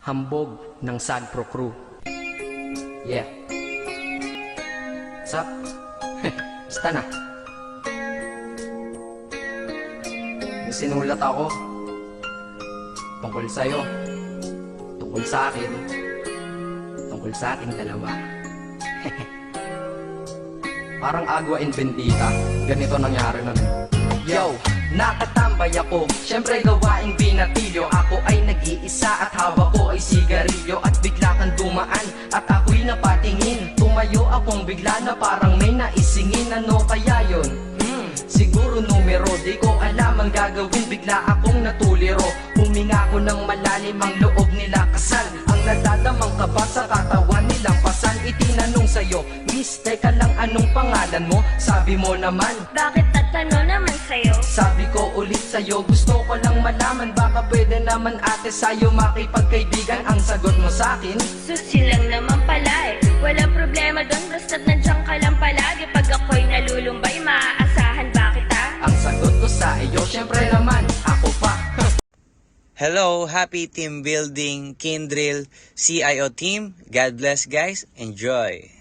Hambog ng Sagpro Crew. Yeah. What's up? Basta na. May sinulat ako tungkol sa'yo, tungkol sa akin, tungkol sa ating dalawa. Parang agwa and bendita, ganito nangyari nun. Yo, nakatambay ako, syempre gawaing binatilyo. Ako ay nag-iisa at hawak ko ay sigarilyo. At bigla kang dumaan at ako'y napatingin. Tumayo akong bigla na parang may naisingin. Ano kaya yun? Siguro numero, di ko alam ang gagawin. Bigla akong natuliro, huminga ko ng malalim, ang loob nila kasal. Ang nadadamang kaba sa katawan nilang pasan. Itinanong sa'yo, miss, teka lang, anong pangalan mo? Sabi mo naman, bakit at ano naman sa'yo? sabi ko ulit sa'yo, gusto ko lang malaman. Baka pwede naman ate sa'yo makipagkaibigan. Ang sagot mo sa'kin, Susi lang naman pala eh. Walang problema doon, basta't nandiyan ka lang palagi. Pag ako'y nalulumbay, maaasahan ba kita? ang sagot ko sa iyo, syempre naman, ako pa. Hello, happy team building, Kindrill, CIO team. God bless guys. Enjoy.